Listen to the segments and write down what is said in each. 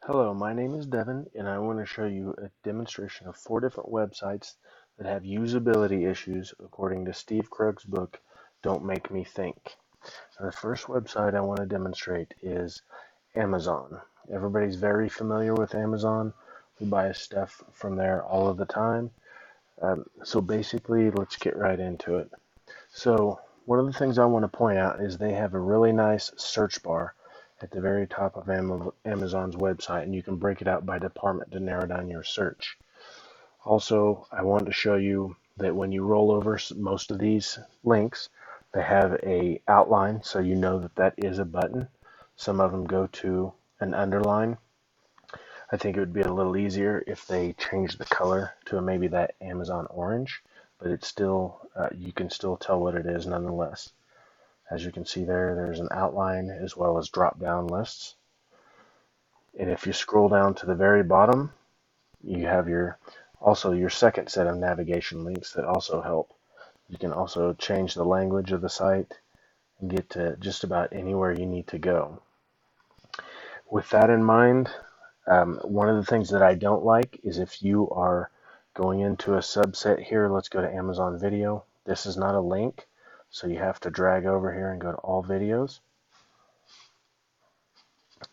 Hello, my name is Devin, and I want to show you a demonstration of 4 different websites that have usability issues according to Steve Krug's book, Don't Make Me Think. Now, the first website I want to demonstrate is Amazon. Everybody's very familiar with Amazon. We buy stuff from there all of the time. So basically, let's get right into it. So one of the things I want to point out is they have a really nice search bar at the very top of Amazon's website, and you can break it out by department to narrow down your search. Also, I want to show you that when you roll over most of these links, they have a outline so you know that that is a button. Some of them go to an underline. I think it would be a little easier if they changed the color to maybe that Amazon orange, but it's still, you can still tell what it is nonetheless. As you can see there, there's an outline as well as drop-down lists. And if you scroll down to the very bottom, you have your second set of navigation links that also help. You can also change the language of the site and get to just about anywhere you need to go. With that in mind, one of the things that I don't like is if you are going into a subset here, let's go to Amazon Video. This is not a link, so you have to drag over here and go to all videos.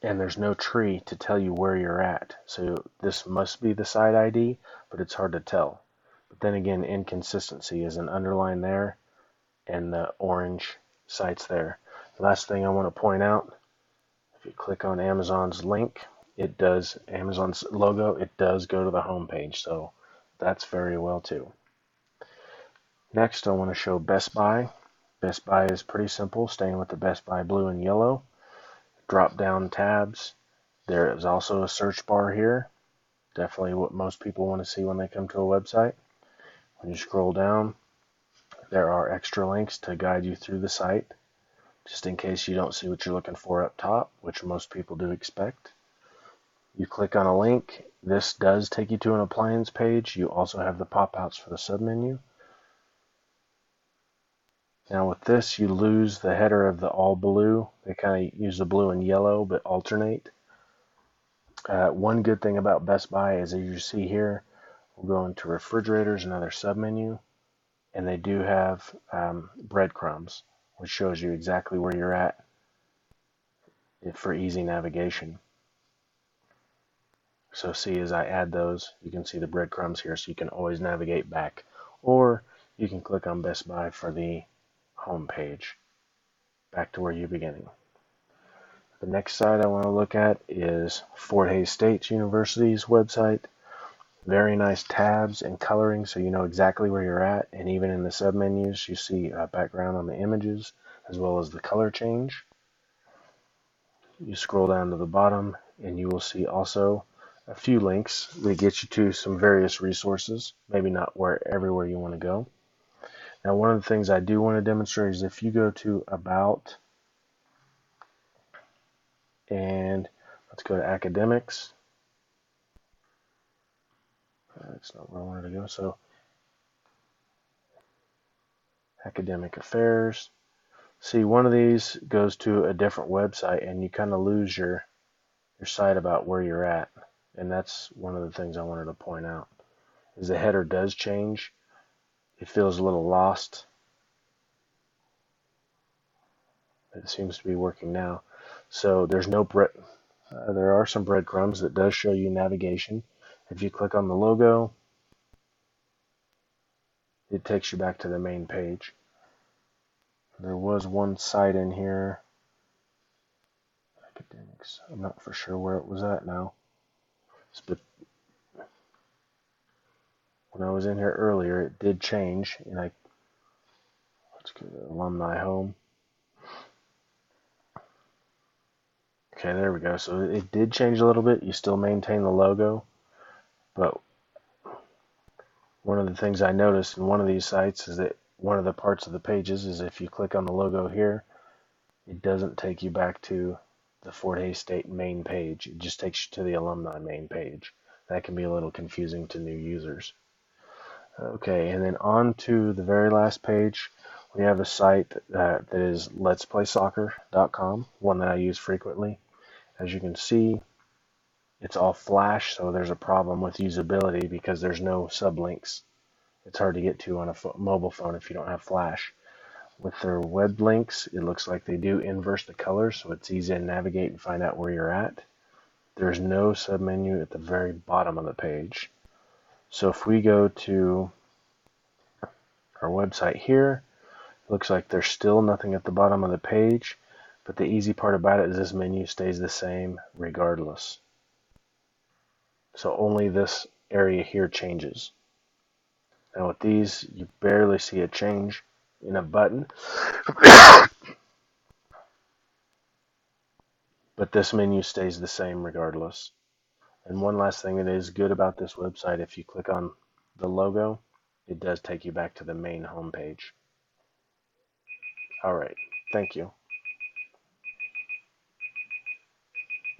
And there's no tree to tell you where you're at. So this must be the site ID, but it's hard to tell. But then again, inconsistency is an underline there and the orange sites there. The last thing I want to point out, if you click on Amazon's link, Amazon's logo, it does go to the home page. So that's very well too. Next, I want to show Best Buy. Best Buy is pretty simple, staying with the Best Buy blue and yellow. Drop down tabs. There is also a search bar here. Definitely what most people want to see when they come to a website. When you scroll down, there are extra links to guide you through the site, just in case you don't see what you're looking for up top, which most people do expect. You click on a link. This does take you to an appliance page. You also have the pop-outs for the submenu. Now with this, you lose the header of the all blue. They kind of use the blue and yellow, but alternate. One good thing about Best Buy is, as you see here, we'll go into refrigerators, another submenu, and they do have breadcrumbs, which shows you exactly where you're at for easy navigation. So see, as I add those, you can see the breadcrumbs here, so you can always navigate back. Or you can click on Best Buy for the home page, back to where you're beginning. The next site I want to look at is Fort Hays State University's website. Very nice tabs and coloring, so you know exactly where you're at, and even in the submenus you see a background on the images as well as the color change. You scroll down to the bottom and you will see also a few links that get you to some various resources, maybe not everywhere you want to go. Now one of the things I do want to demonstrate is if you go to About, and let's go to Academics. That's not where I wanted to go. So Academic Affairs. See, one of these goes to a different website and you kind of lose your site about where you're at. And that's one of the things I wanted to point out, is the header does change. It feels a little lost. It seems to be working now. So there's no there are some breadcrumbs that does show you navigation. If you click on the logo, it takes you back to the main page. There was one site in here, Academics. I'm not for sure where it was at now. But when I was in here earlier, it did change, and let's go to Alumni Home. Okay, there we go. So it did change a little bit. You still maintain the logo, but one of the things I noticed in one of these sites is that one of the parts of the pages is if you click on the logo here, it doesn't take you back to the Fort Hays State main page. It just takes you to the alumni main page. That can be a little confusing to new users. Okay, and then on to the very last page, we have a site that is letsplaysoccer.com, one that I use frequently. As you can see, It's all Flash, so there's a problem with usability because there's no sublinks. It's hard to get to on a mobile phone if you don't have Flash. With their web links, it looks like they do inverse the colors, so it's easy to navigate and find out where you're at. There's no submenu at the very bottom of the page. So if we go to our website here, it looks like there's still nothing at the bottom of the page, but the easy part about it is this menu stays the same regardless. So only this area here changes. Now with these, you barely see a change in a button, but this menu stays the same regardless. And one last thing that is good about this website, if you click on the logo, it does take you back to the main home page. All right, thank you.